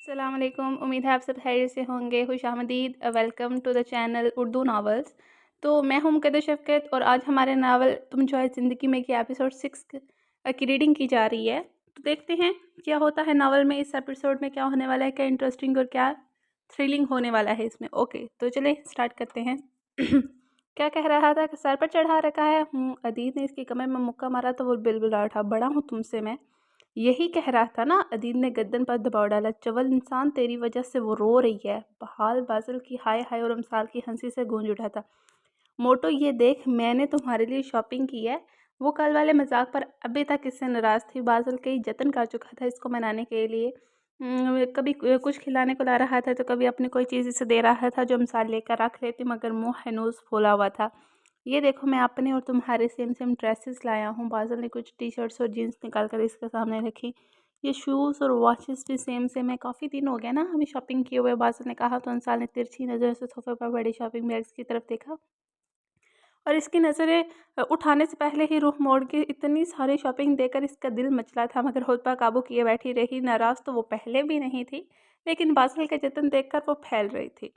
السلام علیکم، امید ہے آپ سب خیریت سے ہوں گے۔ خوش آمدید، welcome to the channel Urdu novels. تو میں ہوں مقدس شفقت اور آج ہمارے ناول تم جو ہے زندگی میں کی ایپیسوڈ 6 کی ریڈنگ کی جا رہی ہے۔ تو دیکھتے ہیں کیا ہوتا ہے ناول میں، اس ایپیسوڈ میں کیا ہونے والا ہے، کیا انٹرسٹنگ اور کیا تھرلنگ ہونے والا ہے اس میں۔ اوکے تو چلیں سٹارٹ کرتے ہیں۔ کیا کہہ رہا تھا کہ سر پر چڑھا رکھا ہے؟ عدید نے اس کی کمر میں مکہ مارا تو وہ بلبلا اٹھا، بڑا ہوں تم سے میں۔ یہی کہہ رہا تھا نا؟ عدید نے گردن پر دباؤ ڈالا۔ چول انسان، تیری وجہ سے وہ رو رہی ہے۔ بحال بازل کی ہائے ہائے اور امسال کی ہنسی سے گونج اٹھا تھا۔ موٹو یہ دیکھ، میں نے تمہارے لیے شاپنگ کی ہے۔ وہ کل والے مذاق پر ابھی تک اس سے ناراض تھی۔ بازل کئی جتن کر چکا تھا اس کو منانے کے لیے، کبھی کچھ کھلانے کو لا رہا تھا تو کبھی اپنی کوئی چیز اسے دے رہا تھا جو امسال لے کر رکھ لیتی، مگر منہ ہنوز پھولا ہوا تھا۔ یہ دیکھو، میں اپنے اور تمہارے سیم ڈریسز لایا ہوں۔ بازل نے کچھ ٹی شرٹس اور جینس نکال کر اس کے سامنے رکھی۔ یہ شوز اور واچز بھی سیم ہے، کافی دن ہو گیا نا ہمیں شاپنگ کیے ہوئے، بازل نے کہا تو انسان نے ترچھی نظروں سے صوفے پر بڑی شاپنگ بیگز کی طرف دیکھا اور اس کی نظریں اٹھانے سے پہلے ہی رخ موڑ کے اتنی ساری شاپنگ دے کر اس کا دل مچلا تھا، مگر خود پر قابو کیے بیٹھی رہی۔ ناراض تو وہ پہلے بھی نہیں تھی، لیکن بازل کا جتن دیکھ کر وہ پھیل رہی تھی۔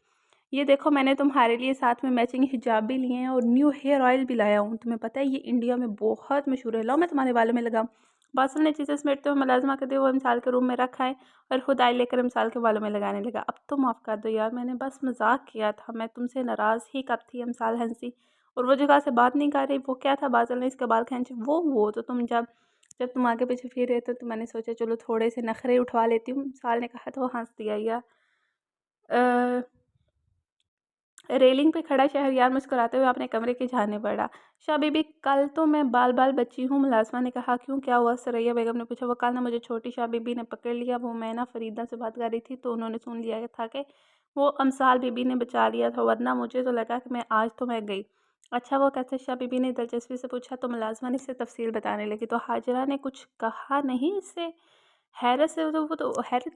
یہ دیکھو، میں نے تمہارے لیے ساتھ میں میچنگ حجاب بھی لیے ہیں اور نیو ہیئر آئل بھی لایا ہوں۔ تمہیں پتہ ہے یہ انڈیا میں بہت مشہور ہے، لاؤ میں تمہارے بالوں میں لگاؤں۔ بازل نے چیزیں سمیٹتے ہوئے ملازمہ کرتے ہوئے امسال کے روم میں رکھ آئے اور خود آئل لے کر امسال کے بالوں میں لگانے لگا۔ اب تو معاف کر دو یار، میں نے بس مذاق کیا تھا، میں تم سے ناراض ہی کب تھی؟ امسال ہنسی اور وہ جگہ سے بات نہیں کر رہی۔ وہ کیا تھا؟ بازل نے اس کے بال کھینچے۔ وہ تو تم جب تم آگے پیچھے پھر رہے تو میں نے سوچا چلو تھوڑے سے نخرے اٹھوا لیتی ہوں، امسال نے کہا تو وہ ہنس دیا۔ یار ریلنگ پہ کھڑا شہریار مسکراتے ہوئے اپنے کمرے کی جانب بڑھا۔ شاہ بی بی، کل تو میں بال بچی ہوں، ملازمہ نے کہا۔ کیوں، کیا ہوا؟ ثریا بیگم نے پوچھا۔ وہ کل نہ مجھے چھوٹی شاہ بی بی نے پکڑ لیا، وہ میں نہ فریدہ سے بات کر رہی تھی تو انہوں نے سن لیا تھا کہ وہ امسال بی بی نے بچا لیا تھا، ورنہ مجھے تو لگا کہ آج تو میں گئی۔ اچھا وہ کیسے؟ شاہ بی بی نے دلچسپی سے پوچھا تو ملازمہ نے اسے تفصیل بتانے لگی۔ تو حاجرہ نے کچھ کہا نہیں اس سے؟ حیرت سے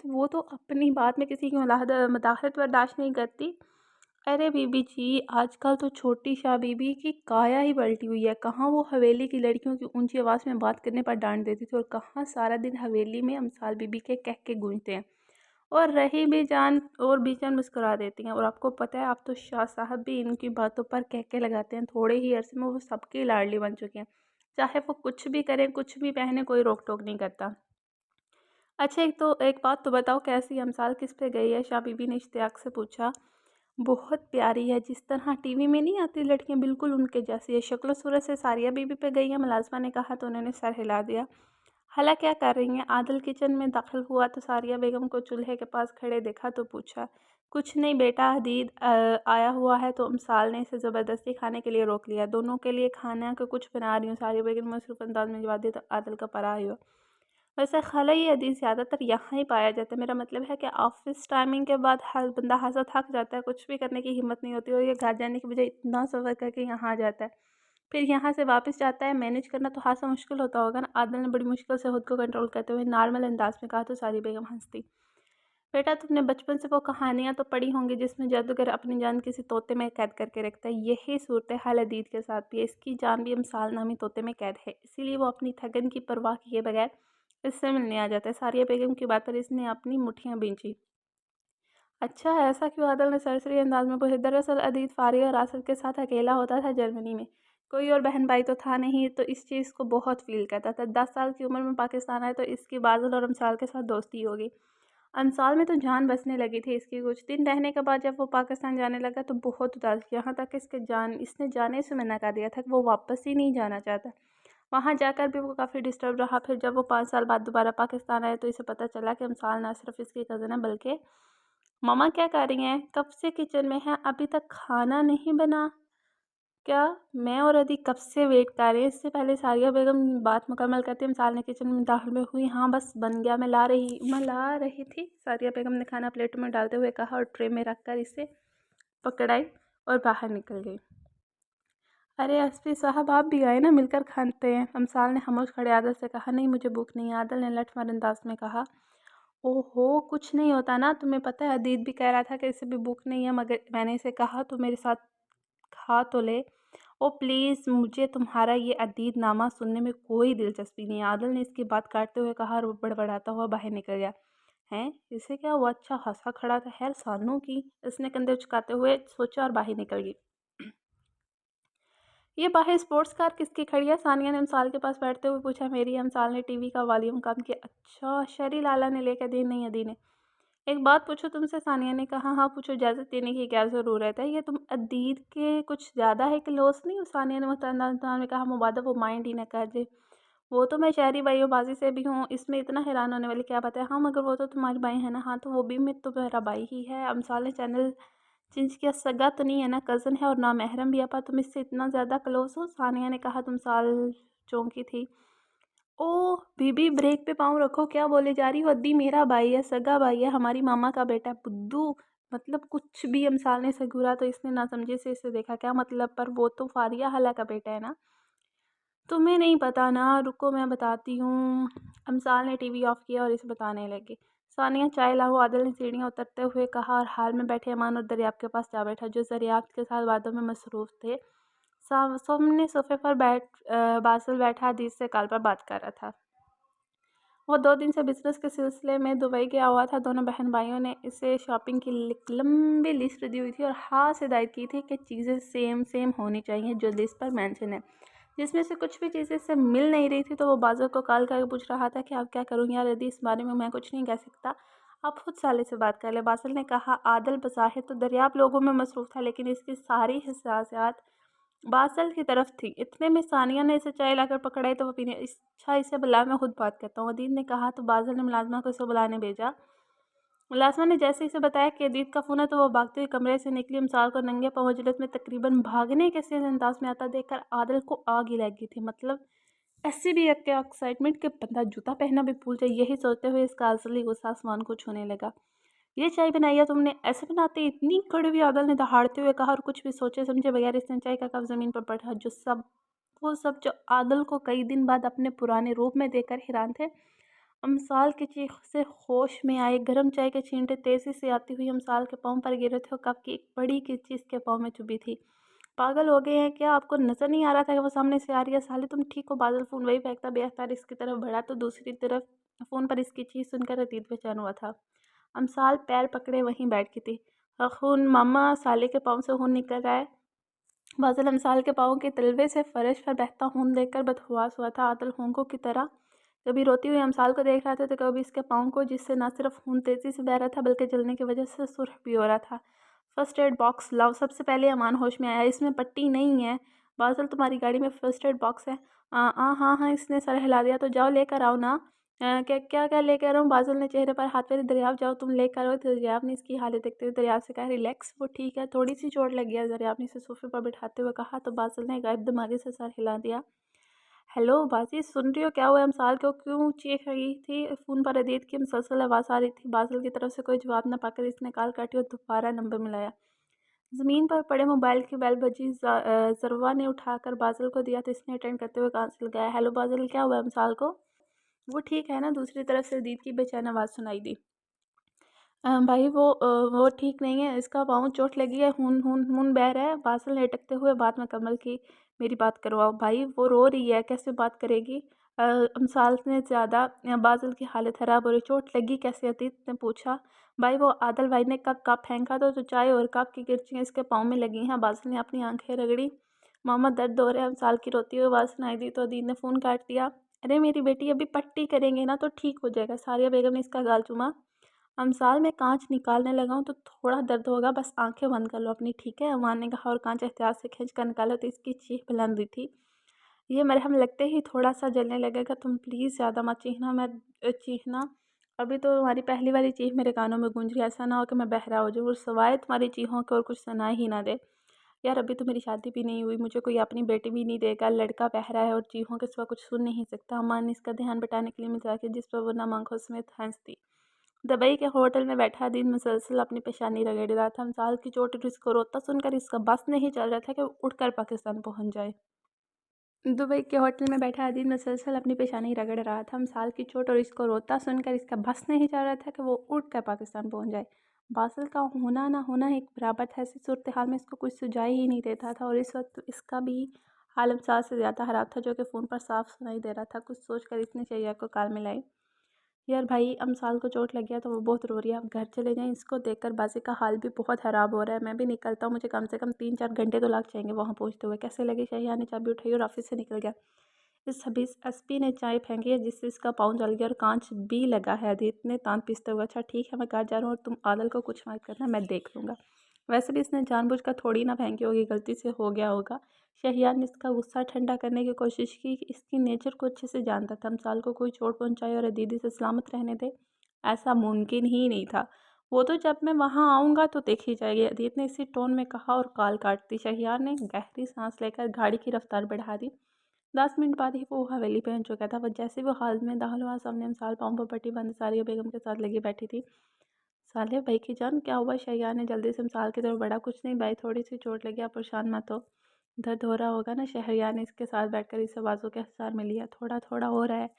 وہ تو اپنی بات میں کسی کی مداخلت برداشت نہیں کرتی۔ ارے بی بی جی، آج کل تو چھوٹی شاہ بی بی کی کایا ہی پلٹی ہوئی ہے۔ کہاں وہ حویلی کی لڑکیوں کی اونچی آواز میں بات کرنے پر ڈانٹ دیتی تھی اور کہاں سارا دن حویلی میں امسال بی بی کے کہہ کے گونجتے ہیں اور رہی بھی جان مسکرا دیتی ہیں۔ اور آپ کو پتہ ہے اب تو شاہ صاحب بھی ان کی باتوں پر کہہ کے لگاتے ہیں۔ تھوڑے ہی عرصے میں وہ سب کی لاڈلی بن چکے ہیں، چاہے وہ کچھ بھی کریں، کچھ بھی پہنے، کوئی روک ٹوک نہیں کرتا۔ اچھا ایک بات تو بتاؤ، کیسی امسال کس پہ گئی ہے؟ شاہ بی بی نے اشتیاق سے پوچھا۔ بہت پیاری ہے، جس طرح ٹی وی میں نہیں آتی لڑکیاں، بالکل ان کے جیسی ہے۔ شکل و صورت سے ثریا بی بی پہ گئی ہے، ملازمہ نے کہا تو انہوں نے سر ہلا دیا۔ حالہ کیا کر رہی ہیں؟ عادل کچن میں داخل ہوا تو ثریا بیگم کو چولہے کے پاس کھڑے دیکھا تو پوچھا۔ کچھ نہیں بیٹا، عدید آیا ہوا ہے تو امسال نے اسے زبردستی کھانے کے لیے روک لیا۔ دونوں کے لیے کھانا کہ کچھ بنا رہی ہوں، ثریا بیگم نے مصروف انداز میں جواب دیا تو عادل کا پرا ہوا۔ ویسے خالہ، یہ عدید زیادہ تر یہاں ہی پایا جاتا ہے، میرا مطلب ہے کہ آفس ٹائمنگ کے بعد ہر بندہ خاصا تھک جاتا ہے، کچھ بھی کرنے کی ہمت نہیں ہوتی اور یہ گھر جانے کی بجائے اتنا سفر کر کے یہاں آ جاتا ہے، پھر یہاں سے واپس جاتا ہے۔ مینیج کرنا تو خاصا مشکل ہوتا ہوگا نا؟ عادل نے بڑی مشکل سے خود کو کنٹرول کرتے ہوئے نارمل انداز میں کہا تو ثریا بیگم ہنستی۔ بیٹا، تم نے بچپن سے وہ کہانیاں تو پڑھی ہوں گی جس میں جادوگر اپنی جان کسی طوطے میں قید کر کے رکھتا ہے، یہی صورتحال عدید کے ساتھ بھی ہے۔ اس کی جان بھی امسال نامی طوطے میں قید ہے، اسی لیے وہ اپنی تھکن کی پرواہ کیے بغیر اس سے ملنے آ جاتا ہے۔ ثریا بیگم کی بات پر اس نے اپنی مٹھیاں بھینچی۔ اچھا ایسا کیوں؟ عادل نے سرسری انداز میں پوچھا۔ دراصل عدید فارغ اور آصف کے ساتھ اکیلا ہوتا تھا جرمنی میں، کوئی اور بہن بھائی تو تھا نہیں، تو اس چیز کو بہت فیل کرتا تھا۔ 10 سال کی عمر میں پاکستان آئے تو اس کی بازل اور امسال کے ساتھ دوستی ہوگی۔ امسال میں تو جان بسنے لگی تھی اس کی۔ کچھ دن رہنے کے بعد جب وہ پاکستان جانے لگا تو بہت اداس، یہاں تک کہ اس نے جانے سے منع کر دیا تھا کہ وہ واپس ہی نہیں جانا چاہتا۔ وہاں جا کر بھی وہ کافی ڈسٹرب رہا۔ پھر جب وہ 5 سال بعد دوبارہ پاکستان آئے تو اسے پتہ چلا کہ امسال نہ صرف اس کی کزن ہے بلکہ… ماما کیا کر رہی ہیں؟ کب سے کچن میں ہیں، ابھی تک کھانا نہیں بنا کیا؟ میں اور عدی کب سے ویٹ کر رہے ہیں۔ اس سے پہلے ثریا بیگم بات مکمل کرتے امسال نے کچن میں داخل ہوئی۔ ہاں بس بن گیا، میں لا رہی تھی، ثریا بیگم نے کھانا پلیٹوں میں ڈالتے ہوئے کہا اور ٹرے میں رکھ کر اسے پکڑائی اور باہر نکل گئی۔ ارے اسفی صاحب، آپ بھی آئے نا، مل کر کھاتے ہیں، امسال نے خاموش کھڑے عادل سے کہا۔ نہیں مجھے بھوک نہیں ہے، عادل نے لٹ مار انداز میں کہا۔ اوہو، کچھ نہیں ہوتا نا، تمہیں پتہ ہے عدید بھی کہہ رہا تھا کہ اسے بھی بھوک نہیں ہے، مگر میں نے اسے کہا تو میرے ساتھ کھا تو لے۔ او پلیز، مجھے تمہارا یہ عدید نامہ سننے میں کوئی دلچسپی نہیں ہے، عادل نے اس کی بات کاٹتے ہوئے کہا اور وہ بڑبڑاتا ہوا باہر نکل گیا۔ हैं, इसे क्या हुआ? अच्छा हँसा खड़ा था। खैर सानू की, इसने कंधे उचकाते हुए सोचा और बाहर निकल गई। ये बाहर स्पोर्ट्स कार किसकी खड़ी है? सानिया ने अमसाल के पास बैठते हुए पूछा। मेरी। अमसाल ने टीवी का वॉल्यूम कम किया। अच्छा शरी लाला ने लेकर दी? नहीं अदी ने। एक बात पूछो तुमसे? सानिया ने कहा। हाँ पूछो, इजाज़त देने की क्या ज़रूरत है? ये तुम अदीद के कुछ ज़्यादा है क्लोज नहीं हो? सानिया ने मुस्तान में कहा। मुबादा वो माइंड ही न कर जे। वो तो मैं शहरी भाइयों से भी हूँ, इसमें इतना हैरान होने वाली क्या बात है? हाँ मगर वो तो तुम्हारी भाई है ना? हाँ तो वो भी मैं तो मेरा भाई ही है। अमसाल ने चैनल चेंज किया। सगा तो नहीं है ना, कज़न है और ना महरम भी। अपा तुम इससे इतना ज़्यादा क्लोज हो? सानिया ने कहा। तुम साल चौंकी थी। ओह बीबी ब्रेक पे पाँव रखो, क्या बोले जा रही हो? अद्दी मेरा भाई है, सगा भाई है, हमारी मामा का बेटा है। बुद्धू मतलब कुछ भी। अमसाल ने सगुरा तो इसने ना समझे से इसे देखा। क्या मतलब? पर वो तो फारिया हला का बेटा है ना। तुम्हें नहीं पता ना, रुको मैं बताती हूँ। अमसाल ने टीवी ऑफ किया और इसे बताने लगी। सानिया चाय लाओ, आदिल ने सीढ़ियाँ उतरते हुए कहा और हाल में बैठे अमान और दरियाब के पास जा बैठा, जो दरियाब के साथ बातों में मसरूफ़ थे। सामने सोफे पर बासिल बैठा हदीस से कॉल पर बात कर रहा था। वो 2 दिन से बिजनेस के सिलसिले में दुबई गया हुआ था। दोनों बहन भाइयों ने इसे शॉपिंग की लंबी लिस्ट दी हुई थी और हाँ से हिदायत की थी कि चीज़ें सेम सेम होनी चाहिए जो लिस्ट पर मेंशन है। जिसमें से कुछ भी चीज़ें इससे मिल नहीं रही थी तो वो बाज़र को कॉल करके पूछ रहा था कि आप क्या करूँ यार? यदि इस बारे में मैं कुछ नहीं कह सकता, आप खुद साले से बात कर ले। बासिल ने कहा। आदल बज़ाहिर तो दरियाब लोगों में मसरूफ़ था, लेकिन इसकी सारी हिसासियात बासल की तरफ थी। इतने में सानिया ने इसे चाय लाकर पकड़ाई तो वो पीने। अच्छा इसे बुला, मैं खुद बात करता हूँ, अदीद ने कहा। तो बासल ने मुलाजमा को इसे बुलाने भेजा। मुलाजमा ने जैसे इसे बताया कि अदीद का फ़ोन है तो वो भागते हुए कमरे से निकली। अमसाल को नंगे पाँव मजलिस में तकरीबन भागने के से अंदाज में आता देखकर आदिल को आग ही लग गई थी। मतलब ऐसी भी है क्या एक्साइटमेंट कि बंदा जूता पहनना भी भूल जाए? यही सोचते हुए इसका असली गुस्सा आसमान को छूने लगा। ये चाय बनाई है तुमने? ऐसे बनाते इतनी कड़वी? आदल ने दहाड़ते हुए कहा और कुछ भी सोचे समझे बगैर इसने चाय का कप ज़मीन पर पड़ा। वो सब जो आदल को कई दिन बाद अपने पुराने रूप में देखकर हैरान थे। अमसाल की चीख से होश में आए। गर्म चाय के छींटे तेजी से आती हुई अमसाल के पाँव पर गिरे थे और कप की एक बड़ी किच्ची इसके पाँव में चुभी थी। पागल हो गए हैं क्या? आपको नजर नहीं आ रहा था कि वो सामने से आ रही है? साले तुम ठीक हो? बादल फोन वही फेंकता बेअख्तियार इसकी तरफ बढ़ा तो दूसरी तरफ फोन पर इसकी चीख सुनकर अतीत बेचैन हुआ था। अमसाल पैर पकड़े वहीं बैठ की थी। खून मामा, साले के पाँव से खून निकल रहा है। बादल अमसाल के पाँव के तलवे से फर्श पर बहता खून देखकर बदहवास हुआ था। आदल होंकों की तरह कभी रोती हुई अमसाल को देख रहा था तो कभी इसके पाँव को, जिससे न सिर्फ खून तेजी से बह रहा था बल्कि जलने की वजह से सुर्ख भी हो रहा था। फर्स्ट एड बॉक्स लाओ। सबसे पहले अमान होश में आया। इसमें पट्टी नहीं है। बादल तुम्हारी गाड़ी में फर्स्ट एड बॉक्स है? हाँ हाँ, इसने सर हिला दिया। तो जाओ लेकर आओ ना। क्या क्या क्या लेकर आऊँ? बादल ने चेहरे पर हाथ फेरे। दरियाब जाओ तुम लेकर आओ। दरियाब ने इसकी हालत देखते हुए दरियाब से कहा। रिलैक्स, वो ठीक है, थोड़ी सी चोट लगी है। दरियाब ने इसे सोफे पर बिठाते हुए कहा तो बादल ने गायब दिमागी से सर हिला दिया। हेलो बाजी, सुन रही हो? क्या हुआ? अमसाल को क्यों चीख रही थी? फ़ोन पर अदीद की मुसलसल आवाज़ आ रही थी। बादल की तरफ से कोई जवाब न पाकर इसने कॉल काटी और दोबारा नंबर मिलाया। ज़मीन पर पड़े मोबाइल की बेल बजी। ज़रवा ने उठाकर बादल को दिया तो इसने अटेंड करते हुए कान से लगाया। हेलो बादल, क्या हुआ अमसाल को? वो ठीक है ना? दूसरी तरफ से अदीद की बेचैन आवाज़ सुनाई दी। भाई वो ठीक नहीं है, इसका पाँव चोट लगी है, खून खून खून बह रहा है। बादल ने अटकते हुए बात मुकम्मल की। मेरी बात करवाओ भाई, वो रो रही है, कैसे बात करेगी? अमसाल ने ज़्यादा बादल की हालत ख़राब हो रही। चोट लगी कैसे? अतीत ने पूछा। भाई वो आदल भाई ने कप फेंका तो चाय और कप की किरचियाँ इसके पाँव में लगी हैं। बादल ने अपनी आंखें रगड़ी। मामा दर्द हो रहा है। अमसाल की रोती हुई आवाज़ सुनाई दी तो अदीत ने फ़ोन काट दिया। अरे मेरी बेटी, अभी पट्टी करेंगे ना तो ठीक हो जाएगा। सारिया बेगम ने इसका गाल चूमा। अमसाल मैं कांच निकालने लगा हूँ तो थोड़ा दर्द होगा, बस आंखें बंद कर लो अपनी, ठीक है? अमान ने कहा और कांच एहतियात से खींच कर निकाला तो इसकी चीख बुलंद हुई थी। ये मरहम लगते ही थोड़ा सा जलने लगेगा। तुम प्लीज़ ज़्यादा मत चीखना। चीखना। अभी तो तुम्हारी पहली वाली चीख मेरे कानों में गूंज रही है। ऐसा ना हो कि मैं बहरा हो जाऊँ और सवाए तुम्हारी चीखों के और कुछ सुनाई ही ना दे। यार अभी तो मेरी शादी भी नहीं हुई, मुझे कोई अपनी बेटी भी नहीं देगा। लड़का बहरा है और चीखों के सिवा कुछ सुन नहीं सकता। अमान ने इसका ध्यान बटाने के लिए मजाक, जिस पर वो नम आंखों समेत हंसती। दुबई के होटल में बैठा दिन मुसलसल अपनी पेशानी रगड़ रहा था। अमसाल की चोट और इसको रोता सुनकर इसका बस नहीं चल रहा था कि वो उड़कर पाकिस्तान पहुंच जाए। दुबई के होटल में बैठा अदील मुसलसल अपनी पेशानी रगड़ रहा था। अमसाल की चोट और इसको रोता सुनकर इसका बस नहीं चल रहा था कि वो उड़कर पाकिस्तान पहुंच जाए। बासिल का होना ना होना एक बराबर था। ऐसी सूरत हाल में इसको कुछ सुझाई ही नहीं देता था और इस वक्त इसका भी हाल अमसाल से ज़्यादा ख़राब था, जो कि फ़ोन पर साफ सुनाई दे रहा था। कुछ सोच कर इसने शैया को काल मिलाई। यार भाई अमसाल को चोट लग गया तो वो बहुत रो रही है, आप घर चले जाएं। इसको देखकर बाजी का हाल भी बहुत ख़राब हो रहा है। मैं भी निकलता हूँ, मुझे कम से कम 3-4 घंटे तो लग जाएंगे वहाँ पहुँचते हुए। कैसे लगी? शहिया ने चाबी उठाई और ऑफिस से निकल गया। इस हबीस एसपी ने चाय फेंकी है जिससे इसका पाँव जल गया और कांच भी लगा है। अदित ने तान पीसते हुए, अच्छा ठीक है मैं घर जा रहा हूँ और तुम आदल को कुछ मत करना, मैं देख लूँगा। वैसे भी इसने जानबूझकर थोड़ी ना फेंकी होगी, गलती से हो गया होगा। शहयार ने इसका गुस्सा ठंडा करने की कोशिश की कि इसकी नेचर को अच्छे से जानता था। अमसाल को कोई चोट पहुंचाए और दीदी से सलामत रहने दे, ऐसा मुमकिन ही नहीं था। वो तो जब मैं वहां आऊँगा तो देखी जाएगी, अदित ने इसी टोन में कहा और कॉल काट दी। शहयार ने गहरी सांस लेकर गाड़ी की रफ्तार बढ़ा दी। 10 मिनट बाद ही वो हवेली पहुंच चुका था। वह जैसे वो हाल में दाखिल हुआ, सामने अमसाल पाँव पर पट्टी बंद सारिया बेगम के साथ लगी बैठी थी। साले भाई की जान क्या हुआ? शैया ने जल्दी से मिसाल की तरफ बढ़ा। कुछ नहीं भाई, थोड़ी सी चोट लगी, आप परेशान मत हो। दर्द हो रहा होगा ना? शहरिया ने इसके साथ बैठकर इसे बाजू के हसार में लिया। थोड़ा थोड़ा हो रहा है।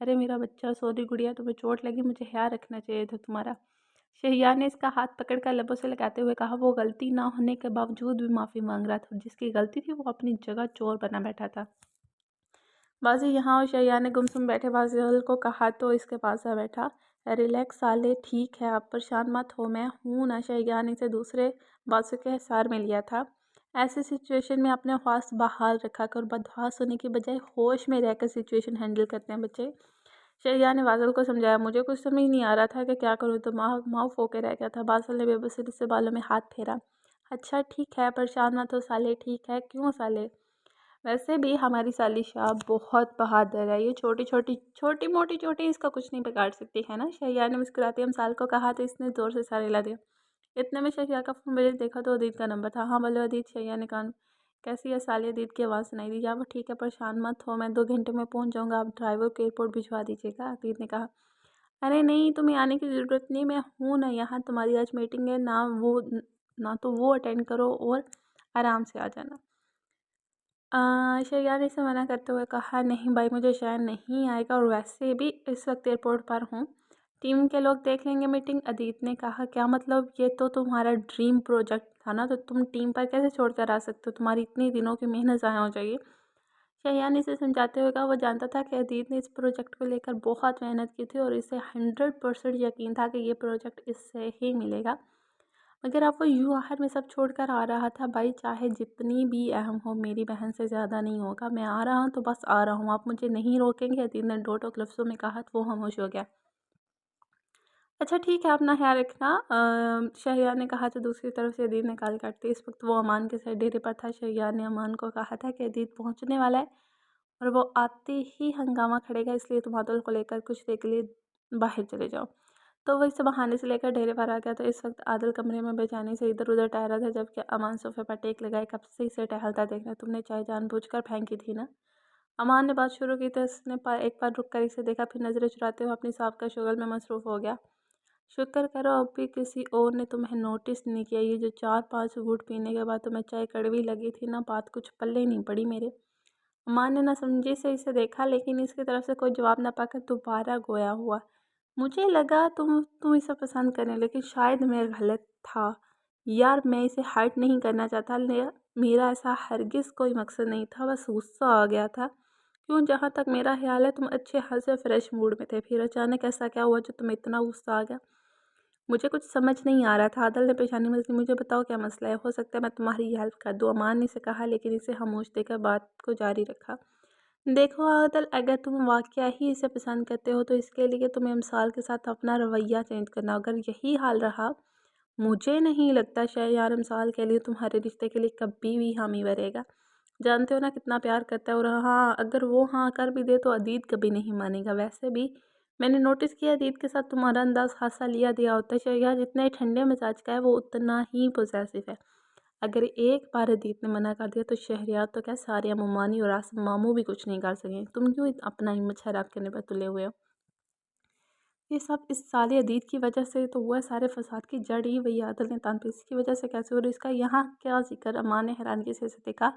अरे मेरा बच्चा, सोरी गुड़िया, तुम्हें चोट लगी, मुझे ख्याल रखना चाहिए था तुम्हारा। शहरियार ने इसका हाथ पकड़कर लबों से लगाते हुए कहा। वो गलती ना होने के बावजूद भी माफ़ी मांग रहा था। जिसकी गलती थी वो अपनी जगह चोर बना बैठा था। बाजी यहाँ, और शैया ने गुमसुम बैठे बाजिल को कहा तो इसके पास आ बैठा। रिलैक्स साले, ठीक है आप परेशान मत हो, मैं हूँ ना। शैया ने इसे दूसरे बाजू के हिसार में लिया था। ऐसी सिचुएशन में अपने हौस बहाल रखा कर, बदहवास होने की बजाय होश में रहकर सिचुएशन हैंडल करते हैं बच्चे। शैया ने बादल को समझाया। मुझे कुछ समझ नहीं आ रहा था कि क्या करूँ, तो माँ फोके रह गया था। बादल ने बेबसी से बालों में हाथ फेरा। अच्छा ठीक है परेशान मत हो साले, ठीक है। क्यों साले? वैसे भी हमारी सालिशा बहुत बहादुर है, ये छोटी मोटी चोटें इसका कुछ नहीं बिगाड़ सकती है ना। शहिया ने मुस्कुराते अमसाल को कहा तो इसने ज़ोर से सारे ला दिया। इतने में शहिया का फ़ोन बजे देखा तो अदीत का नंबर था। हाँ बोलो अदीत। शहिया ने कान कैसी है साली? अदीत की आवाज़ सुनाई दी। या वो ठीक है परेशान मत हो, मैं 2 घंटे में पहुंच जाऊंगा, आप ड्राइवर को एयरपोर्ट भिजवा दीजिएगा, अदीत ने कहा। अरे नहीं, तुम्हें आने की ज़रूरत नहीं, मैं हूँ ना यहाँ। तुम्हारी आज मीटिंग है ना, वो ना तो वो अटेंड करो और आराम से आ जाना। शैया ने इसे मना करते हुए कहा। नहीं भाई, मुझे शायद नहीं आएगा, और वैसे भी इस वक्त एयरपोर्ट पर हूँ, टीम के लोग देख लेंगे मीटिंग। अदित ने कहा। क्या मतलब? ये तो तुम्हारा ड्रीम प्रोजेक्ट था ना, तो तुम टीम पर कैसे छोड़ कर आ सकते हो? तुम्हारी इतनी दिनों की मेहनत ज़ाया हो जाएगी। शैया ने इसे समझाते हुए कहा। वो जानता था कि अदित ने इस प्रोजेक्ट को लेकर बहुत मेहनत की थी और इसे 100% यकीन था कि ये प्रोजेक्ट इससे ही मिलेगा। मगर अब वो यूँ आहट में सब छोड़कर आ रहा था। भाई चाहे जितनी भी अहम हो, मेरी बहन से ज़्यादा नहीं होगा। मैं आ रहा हूँ तो बस आ रहा हूँ, आप मुझे नहीं रोकेंगे, अदीत ने दो टोक लफ्ज़ों में कहा तो वो खामोश हो गया। अच्छा ठीक है, अपना ख्याल रखना, शहरियार ने कहा तो दूसरी तरफ से अदीत ने काल काट दी। इस वक्त वो अमान के साथ डेरे पर था। शहरियार ने अमान को कहा था कि अदीत पहुँचने वाला है और वो आते ही हंगामा खड़ेगा, इसलिए तुम आदल को लेकर कुछ देर के लिए बाहर चले जाओ। तो वो इसे बहाने से लेकर डेरे पर आ गया। तो इस वक्त आदल कमरे में बेचैनी से इधर उधर टहरा था, जबकि अमान सोफे पर टेक लगाए कब से इसे टहलता देख रहा। तुमने चाय जानबूझकर फेंकी थी ना? अमान ने बात शुरू की तो उसने एक बार रुक कर इसे देखा, फिर नजरें चुराते हुए अपनी साहब का शुगल में मसरूफ़ हो गया। शुक्र करो अब भी किसी और ने तुम्हें नोटिस नहीं किया। ये जो 4-5 घूंट पीने के बाद तुम्हें चाय कड़वी लगी थी ना, बात कुछ पल्ले नहीं पड़ी मेरे। अमान ने ना समझी से इसे देखा, लेकिन इसकी तरफ से कोई जवाब ना पाकर दोबारा गोया हुआ। मुझे लगा तुम इसे पसंद करने, लेकिन शायद मैं गलत था। यार मैं इसे हर्ट नहीं करना चाहता, मेरा ऐसा हरगिज़ कोई मकसद नहीं था, बस गुस्सा आ गया था। क्यों? जहाँ तक मेरा ख्याल है तुम अच्छे हंसे फ्रेश मूड में थे, फिर अचानक ऐसा क्या हुआ जो तुम्हें इतना गुस्सा आ गया? मुझे कुछ समझ नहीं आ रहा था। आदल ने पेशानी मसली। मुझे बताओ क्या मसला है, हो सकता है मैं तुम्हारी हेल्प कर दूँ, अमान ने इसे कहा, लेकिन इसे खामोश देकर बात को जारी रखा। देखो आदल, अगर तुम वाकया ही इसे पसंद करते हो तो इसके लिए तुम्हें अमसाल के साथ अपना रवैया चेंज करना। अगर यही हाल रहा, मुझे नहीं लगता शायद यार अमसाल के लिए तुम्हारे रिश्ते के लिए कभी भी हामी भरेगा। जानते हो ना कितना प्यार करता है, और हाँ अगर वो हाँ कर भी दे तो अदीत कभी नहीं मानेगा। वैसे भी मैंने नोटिस किया अदीत के साथ तुम्हारा अंदाज खासा लिया दिया होता है। शहजाद जितने ठंडे मिजाज का है वो उतना ही पोजेसिव है। अगर एक बार अदीत ने मना कर दिया तो शहरियार तो क्या, सारे मुमानी और आसम मामू भी कुछ नहीं कर सकें। तुम क्यों अपना हिम्मत खराब करने पर तुले हुए हो? ये सब इस साले अदीत की वजह से तो हुआ है, सारे फसाद की जड़ ही वही आदल ने तान पीसी की वजह से कैसे हो रही, इसका यहाँ क्या जिक्र? अमान ने हैरानगी से इसे देखा।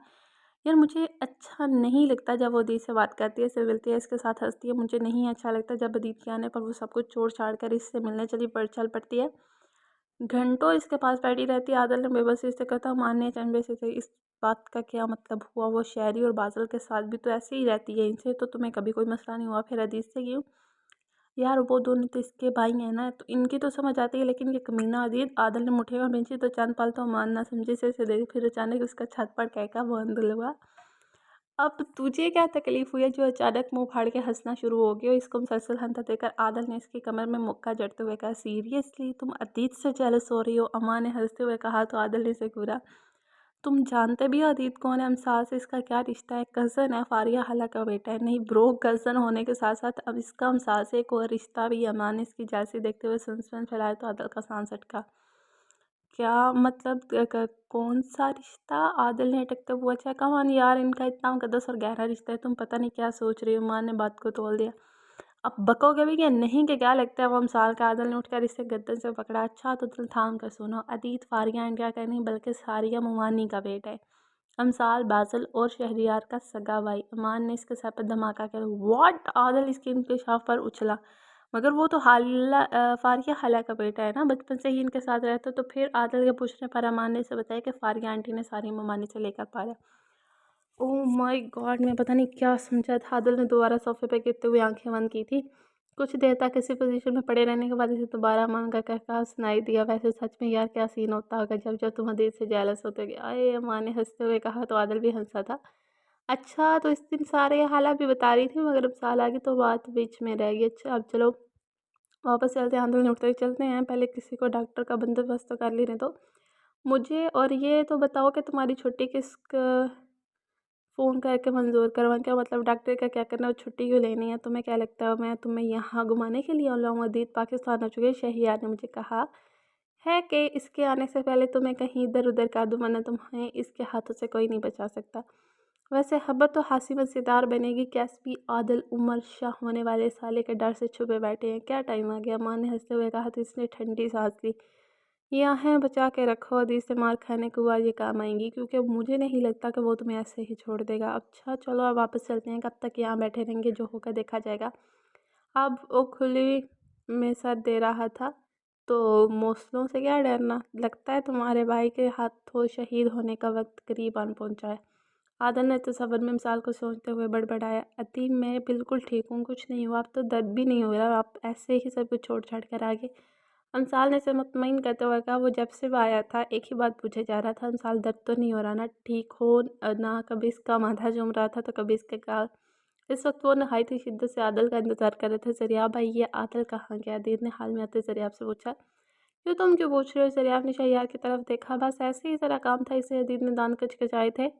यार मुझे अच्छा नहीं लगता जब वो अदीत से बात करती है, इसे मिलती है, इसके साथ हंसती है। मुझे नहीं अच्छा लगता जब अदीत के आने पर वो सब कुछ छोड़ छाड़ कर इससे मिलने चल पड़ती है, घंटों इसके पास बैठी रहती है। आदल ने बेबसी से कहा। मानने चंबे से थे। इस बात का क्या मतलब हुआ? वो शहरी और बादल के साथ भी तो ऐसे ही रहती है, इनसे तो तुम्हें कभी कोई मसला नहीं हुआ, फिर अदीत से क्यों? यार वो दोनों तो इसके भाई हैं ना, तो इनकी तो समझ आती है, लेकिन ये कमीना अदील आदल ने मुठ्ठी में बेची तो चंद पल तो मान ना समझे से देखी, फिर अचानक उसका छत पर कहका बंद हुआ। अब तुझे क्या तकलीफ हुई है जो अचानक मुंह फाड़ के हंसना शुरू हो गया? इसको मुसलसल हंसता देखकर आदल ने इसकी कमर में मुक्का जड़ते हुए कहा, सीरियसली तुम अतीत से जेलस हो रही हो? अम्मा ने हंसते हुए कहा तो आदल ने इसे घूरा। तुम जानते भी हो अतीत कौन है? अमसाल से इसका क्या रिश्ता है? कज़न है, फारिया हाला का बेटा है। नहीं ब्रो, कज़न होने के साथ साथ अब इसका अमसाल से एक और रिश्ता भी है। अम्मा ने इसकी जैसी देखते हुए सनसनी फैलाया तो आदल का सांस अटका। क्या मतलब? कौन सा रिश्ता? आदिल ने अटकते हुए पूछा। कमान यार, इनका इतना मुकद्दस और गहरा रिश्ता है, तुम पता नहीं क्या सोच रही हो। माँ ने बात को तोड़ दिया। अब बकोगे भी क्या? नहीं कि क्या लगता है वो हमसाल का? आदिल ने उठकर इसे गर्दन से पकड़ा। अच्छा तो दिल थाम कर सुनो, अतीत फारिया इंडिया का नहीं बल्कि सारिया मुमानी का बेटा है। हमसाल बाजल और शहरियार का सगा भाई। अमान ने इसके सर पर धमाका किया। व्हाट? आदिल इसके इंकशाफ पर उछला। मगर वो तो फारिया खाला का बेटा है ना, बचपन से ही इनके साथ रहता। तो फिर आदिल के पूछने पर अमान ने इसे बताया कि फारिया आंटी ने सारी ममानी से लेकर पाला। ओह माय गॉड, मैं पता नहीं क्या समझा था। आदिल ने दोबारा सोफे पे गिरते हुए आंखें बंद की थी। कुछ देर तक इसी पोजीशन में पड़े रहने के बाद इसे दोबारा अमान का कहका सुनाई दिया। वैसे सच में यार क्या सीन होता होगा जब जब तुम अदीत से जेलस होते गए। आए, अमान ने हंसते हुए कहा तो आदिल भी हंसा था। अच्छा तो इस दिन सारे हालात भी बता रही थी, मगर अब साल आ गई तो बात बीच में रह गई। अच्छा अब चलो वापस चलते हैं। आंदोलन उठते ही चलते हैं, पहले किसी को डॉक्टर का बंदोबस्त तो कर लेने दो मुझे। और ये तो बताओ कि तुम्हारी छुट्टी किस फ़ोन करके मंजूर करवाएं? क्या मतलब डॉक्टर का क्या करना है? छुट्टी क्यों लेनी है? तुम्हें क्या लगता है मैं तुम्हें यहाँ घुमाने के लिए लाऊं? अदीत पाकिस्तान आ चुके हैं, शहरियार ने मुझे कहा है कि इसके आने से पहले तुम्हें कहीं इधर उधर कर दूँ, वरना तुम्हें इसके हाथों से कोई नहीं बचा सकता। वैसे खबर तो हासी मज़ेदार बनेगी। कैसबी आदिल उमर शाह होने वाले साले के डर से छुपे बैठे हैं। क्या टाइम आ गया? माँ ने हंसते हुए कहा तो इसने ठंडी सांस ली। यहाँ बचा के रखो, अदीत से मार खाने के बाद ये काम आएंगी, क्योंकि मुझे नहीं लगता कि वो तुम्हें ऐसे ही छोड़ देगा। अच्छा चलो अब वापस चलते हैं, कब तक यहाँ बैठे रहेंगे? जो होगा देखा जाएगा। अब वो खुली में सर दे रहा था। तो मौसलों से क्या डरना? लगता है तुम्हारे भाई के हाथों शहीद होने का वक्त करीब आन पहुंचा है। आदल ने तसव्वुर में मिसाल को सोचते हुए बड़बड़ाया। अतीम मैं बिल्कुल ठीक हूँ, कुछ नहीं हुआ। अब तो दर्द भी नहीं हो रहा, आप ऐसे ही सब कुछ छोड़ छाड़ कर आगे। अंसाल ने इसे मुतमईन करते हुए कहा। वो जब से वो आया था एक ही बात पूछे जा रहा था, अंसाल दर्द तो नहीं हो रहा ना? ठीक हो ना? कभी इसका माथा झूम रहा था तो कभी इसके गाल। इस वक्त वो नहायत ही शिद्दत से आदिल का इंतजार कर रहे थे। जरिया भाई, ये आदिल कहाँ गया? अदीत ने हाल में आते जरियाब से पूछा। क्यों, तुम क्यों पूछ रहे हो? जरियाब ने शहयार की तरफ देखा। बस ऐसे ही ज़रा काम था, इसे अदीत ने दान कचकचाए थे।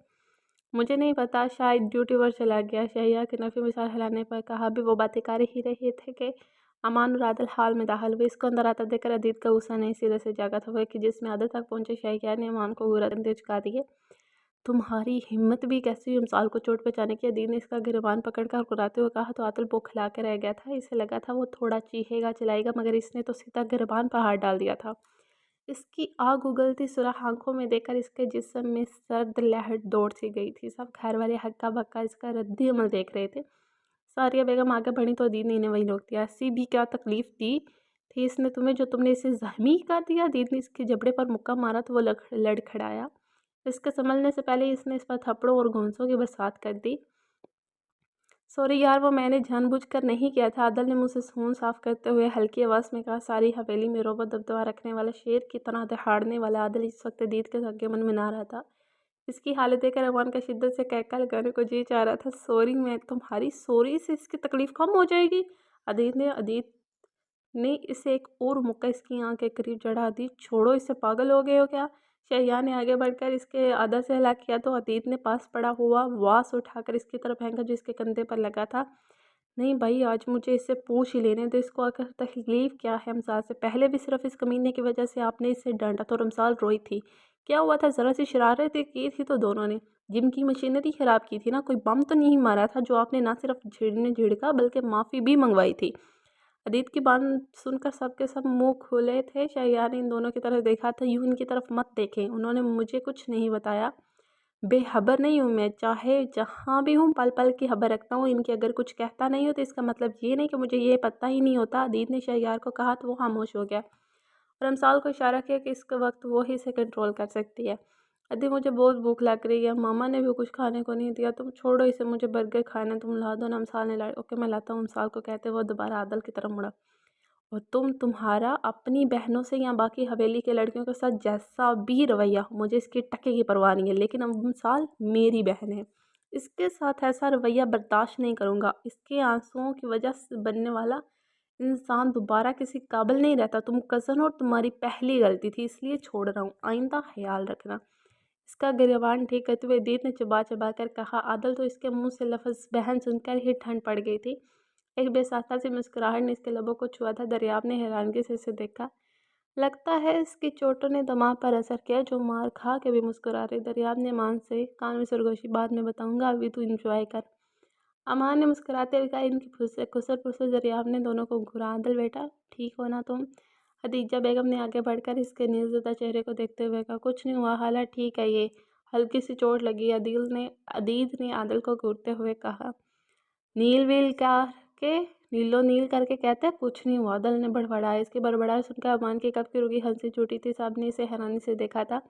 मुझे नहीं पता, शायद ड्यूटी पर चला गया। शहयार के नफी मिसाल हिलाने पर कहा। भी वो बातें कर ही रहे थे कि अमान और आदिल हाल में दाखिल हुए। इसको अंदर आता देखकर अदीत का गुस्सा नए सिरे से जागा था। वह कि जिसमें आदिल तक पहुंचे शहयार ने अमान को घूरा दंडे चुका दिए। तुम्हारी हिम्मत भी कैसी हुई मिसाल को चोट पहुंचाने की? अदीत ने इसका गिरबान पकड़कर कुराते हुए कहा तो आदिल बौखला के रह गया था। इसे लगा था वो थोड़ा चीखेगा चिल्लाएगा, मगर इसने तो सीधा गिरबान पर हाथ डाल दिया था। इसकी आग उगलती सुरख आंखों में देखकर इसके जिस्म में सर्द लहर दौड़ सी गई थी। सब घर वाले हक्का बक्का इसका रद्दी अमल देख रहे थे। सारिया बेगम आगे बढ़ी तो दीदी ने वही रोक दिया। ऐसी भी क्या तकलीफ दी थी इसने तुम्हें जो तुमने इसे जख्मी कर दिया? दीदी ने इसके जबड़े पर मुक्का मारा तो वो लड़खड़ाया। इसके संभलने से पहले इसने इस पर थप्पड़ों और घूंसों की बरसात कर दी। सॉरी यार, वो मैंने जानबूझकर नहीं किया था। आदल ने मुझसे खून साफ करते हुए हल्की आवाज़ में कहा। सारी हवेली में रोबा दबदबा रखने वाला, शेर की तरह दहाड़ने वाला आदल इस वक्त दीद के सगे मन मना रहा था। इसकी हालत देखकर अमान का शिद्दत से कहका लगाने को जी चाह रहा था। सॉरी, मैं तुम्हारी सॉरी से इसकी तकलीफ कम हो जाएगी? अदीत ने इसे एक और मुक्का इसकी आंख के करीब जड़ा। अदीत छोड़ो इसे, पागल हो गए हो क्या? शहयार ने आगे बढ़कर इसके आदर से हला किया तो अदीत ने पास पड़ा हुआ वास उठाकर इसकी तरफ फेंका जो इसके कंधे पर लगा था। नहीं भाई, आज मुझे इससे पूछ ही लेने दो, इसको आकर तकलीफ क्या है? रमसाल से पहले भी सिर्फ इस कमीने की वजह से आपने इसे डांटा तो रमसाल रोई थी। क्या हुआ था? ज़रा सी शरारत की थी तो दोनों ने। जिम की मशीनरी ख़राब की थी ना, कोई बम तो नहीं मारा था जो आपने ना सिर्फ झिड़का बल्कि माफ़ी भी मंगवाई थी। अदीत की बात सुनकर सबके सब मुंह खोले थे। शहयार ने इन दोनों की तरफ देखा था। यूं इनकी तरफ मत देखें, उन्होंने मुझे कुछ नहीं बताया। बेखबर नहीं हूँ मैं, चाहे जहाँ भी हूँ पल पल की खबर रखता हूँ इनकी। अगर कुछ कहता नहीं हो तो इसका मतलब ये नहीं कि मुझे ये पता ही नहीं होता। अदीत ने शहयार को कहा तो वो खामोश हो गया और रमसाल को इशारा किया कि इसके वक्त वो ही इसे कंट्रोल कर सकती है। अदी मुझे बहुत भूख लग रही है, मामा ने भी कुछ खाने को नहीं दिया, तुम छोड़ो इसे, मुझे बर्गर खाना है, तुम ला दो ना। अमसाल ने ला, ओके मैं लाता हूँ अमसाल को कहते वो दोबारा आदल की तरफ मुड़ा। और तुम्हारा अपनी बहनों से या बाकी हवेली के लड़कियों के साथ जैसा भी रवैया हो, मुझे इसकी टके की परवाह नहीं है, लेकिन अमसाल मेरी बहन है, इसके साथ ऐसा रवैया बर्दाश्त नहीं करूँगा। इसके आंसुओं की वजह से बनने वाला इंसान दोबारा किसी काबिल नहीं रहता। तुम कज़न और तुम्हारी पहली गलती थी, इसलिए छोड़ रहा हूँ, आइंदा ख्याल रखना। इसका गिरबान ठीक करते हुए दीद ने चबा चबा कर कहा। आदल तो इसके मुंह से लफ्ज़ बहन सुनकर ही ठंड पड़ गई थी। एक बेसाख्ता सी मुस्कुराहट ने इसके लबों को छुआ था। दरियाब ने हैरानगी से इसे देखा। लगता है इसकी चोटों ने दिमाग पर असर किया, जो मार खा के भी मुस्कुरा रही। दरियाब ने अमान से कान में सरगोशी, बाद में बताऊंगा, अभी तू इंजॉय कर। अमान ने मुस्कुराते हुए कहा। इनकी खुसर पुसर दरियाब ने दोनों को घुरा। आदल बेटा ठीक हो ना तुम? खदीजा बेगम ने आगे बढ़कर इसके नीलज़दा चेहरे को देखते हुए कहा। कुछ नहीं हुआ, हालत ठीक है, ये हल्की सी चोट लगी। अदीद ने आदल को घूरते हुए कहा। नील वील करके नीलो नील करके कहते हैं कुछ नहीं हुआ, दल ने बड़बड़ाया। इसकी बड़बड़ाहट सुनकर अमान की कब की रुकी हंसी छूटी थी। साहब ने इसे हैरानी से देखा था।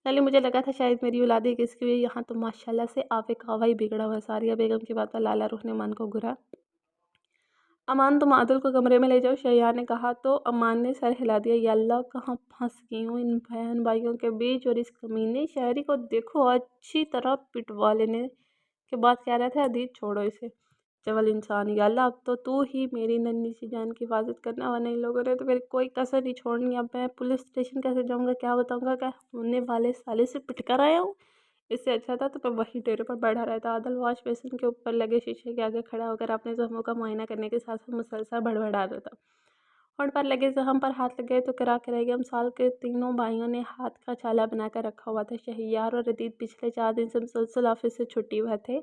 लली मुझे लगा था शायद मेरी औलादी किसकी हुई, यहाँ तो माशाल्लाह से आवे कावा ही बिगड़ा हुआ। सारिया बेगम की बात पर लाला रुख ने अमान को घुरा। अमान तुम आदल को कमरे में ले जाओ, शैया ने कहा तो अमान ने सर हिला दिया। या अल्लाह कहाँ फंस गई हूँ इन बहन भाइयों के बीच, और इस कमीने शायरी को देखो अच्छी तरह पिटवा लेने के बाद कह रहा था अदीत छोड़ो इसे, चवल इंसान। या अल्लाह अब तो तू ही मेरी नन्ही सी जान की हिफाजत करना, वरना इन लोगों ने तो मेरी कोई कसर नहीं छोड़नी। अब मैं पुलिस स्टेशन कैसे जाऊँगा, क्या बताऊँगा, क्या होने वाले साले से पिट कर आया हूँ। इससे अच्छा था तो मैं वही डेरे पर बैठा रहता। आदल वॉश बेसिन के ऊपर लगे शीशे के आगे खड़ा होकर अपने जख्मों का मुआयना करने के साथ साथ मुसलसल भड़बड़ा देता। होंठ पर लगे जख्म पर हाथ लग गए तो करा करेगी। अमसाल के तीनों भाइयों ने हाथ का छाला बनाकर रखा हुआ था। शहरियार और अदीद पिछले 4 दिन से मुसलसल ऑफिस से छुट्टी हुए थे।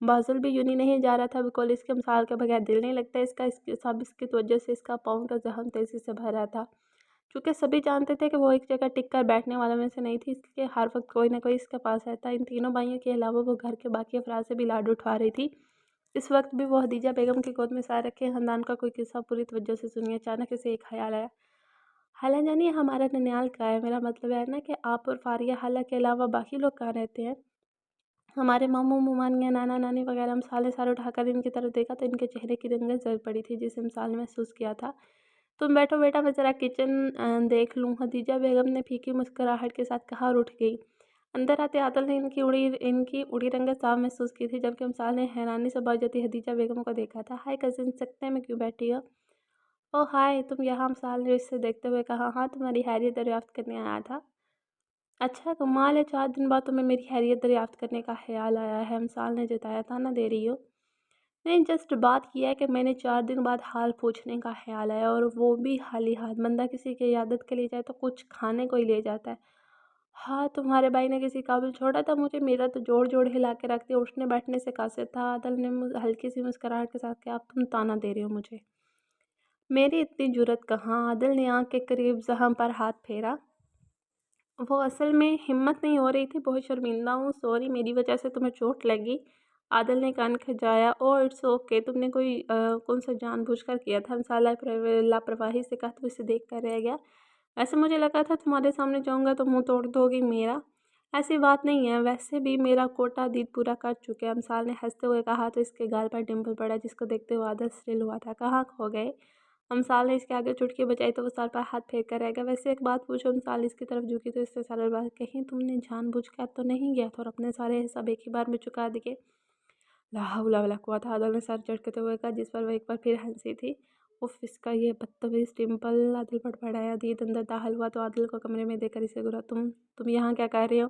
बाजुल भी यूं ही नहीं जा रहा था। बिल्कुल इसके अमसाल के बगैर दिल नहीं लगता इसका। इसके सब इसकी वजह से इसका पाँव का जख्म तेजी से भर रहा था। चूँकि सभी जानते थे कि वो एक जगह टिक कर बैठने वालों में से नहीं थी, इसलिए हर वक्त कोई ना कोई इसके पास रहता। इन तीनों भाइयों के अलावा वो घर के बाकी अफराद से भी लाड उठा रही थी। इस वक्त भी वो हदीजा बेगम की गोद में सर रखे खानदान का कोई किस्सा पूरी तवज्जो से सुनिए। अचानक इसे एक ख्याल आया। हाला जानिए हमारा ननियाल कहाँ है? मेरा मतलब है ना कि आप और फारिया हाला के अलावा बाकी लोग कहाँ रहते हैं? हमारे मामू मुमान या नाना नानी वगैरह। अमसाल ने सर उठाकर इनकी तरफ देखा तो इनके चेहरे की रंगत जल पड़ी थी, जिसे अमसाल ने महसूस किया था। तुम बैठो बेटा, मैं ज़रा किचन देख लूँ, खदीजा बेगम ने फीकी मुस्कुराहट के साथ कहा और उठ गई। अंदर आते आदल ने इनकी उड़ी रंगत साफ महसूस की थी, जबकि अमसाल ने हैरानी से बात जाती हदीजा बेगम को देखा था। हाय कज़िन, सकते में क्यों बैठी हो? ओह हाय, तुम यहाँ? अमसाल ने इससे देखते हुए कहा। हाँ, तुम्हारी हैरियत दरियाफ्त करने आया था। अच्छा कमाल है, 4 दिन बाद तुम्हें मेरी हैरियत दरियाफ्त करने का ख्याल आया है, अमसाल ने जताया। ताना दे रही हो? नहीं, जस्ट बात किया है कि मैंने 4 दिन बाद हाल पूछने का ख्याल आया, और वो भी खाली हाथ। बंदा किसी की इयादत के लिए जाए तो कुछ खाने को ही ले जाता है। हाँ, तुम्हारे भाई ने किसी काबिल छोड़ा था मुझे? मेरा तो जोड़ जोड़ हिला के रख दिया, उठने बैठने से कासिर था। आदल ने हल्की सी मुस्कुराहट के साथ कहा। अब तुम ताना दे रहे हो मुझे? मेरी इतनी जुर्रत कहाँ? आदिल ने आँख के करीब जख्म पर हाथ फेरा। वो असल में हिम्मत नहीं हो रही थी, बहुत शर्मिंदा हूँ, सॉरी मेरी वजह से तुम्हें चोट लगी। आदिल ने कान खिंचाया। ओह इट्स ओके, तुमने कोई कौन सा जानबूझकर किया था? इंसान लापरवाही से कहा तो इसे देख कर रह गया। वैसे मुझे लगा था तुम्हारे सामने जाऊंगा तो मुंह तोड़ दोगी मेरा। ऐसी बात नहीं है, वैसे भी मेरा कोटा दीद पूरा कर चुके हैं। अमसाल ने हंसते हुए कहा तो इसके गाल पर डिम्पल पड़ा, जिसको देखते हुए आदल स्टिल हुआ था। कहाँ खो गए? अमसाल ने इसके आगे चुटकी बजाई तो वो सर पर हाथ फेर कर रह गया। वैसे एक बात पूछो? अमसाल इसकी तरफ झुकी तो इससे सरल बात, कहीं तुमने जानबूझकर तो नहीं गया था और अपने सारे हिसाब एक ही बार में चुका दिए? ला हौला वला कुव्वता, आदिल ने सर झटकते हुए कहा, जिस पर वह एक बार फिर हंसी थी। उफ, इसका ये बदतमीज डिम्पल। आदिल बड़बड़ाया। दीद अंदर दाखिल हुआ तो आदिल को कमरे में देखकर इसे घूरा। तुम यहाँ क्या कर रहे हो?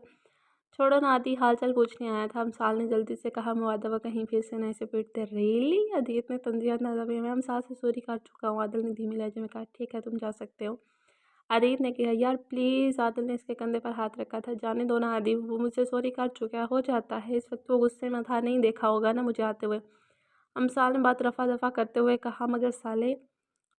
छोड़ो ना आदि, हाल चाल पूछने आया था, अमसाल ने जल्दी से कहा। मुआदबा कहीं फिर से न इसे पीटते। रियली? अदीत ने तंजिया नजर मैं अमसाल से सॉरी कर चुका हूँ, आदिल ने धीमी लहजे में कहा। ठीक है, तुम जा सकते हो। अदीत ने कहा। यार प्लीज़। आदिल ने इसके कंधे पर हाथ रखा था। जाने दो ना आदि, वो मुझसे सॉरी कर चुका है, हो जाता है। इस वक्त वो गुस्से में था, नहीं देखा होगा ना मुझे आते हुए। अमसाल ने बात रफा दफा करते हुए कहा। मगर साले,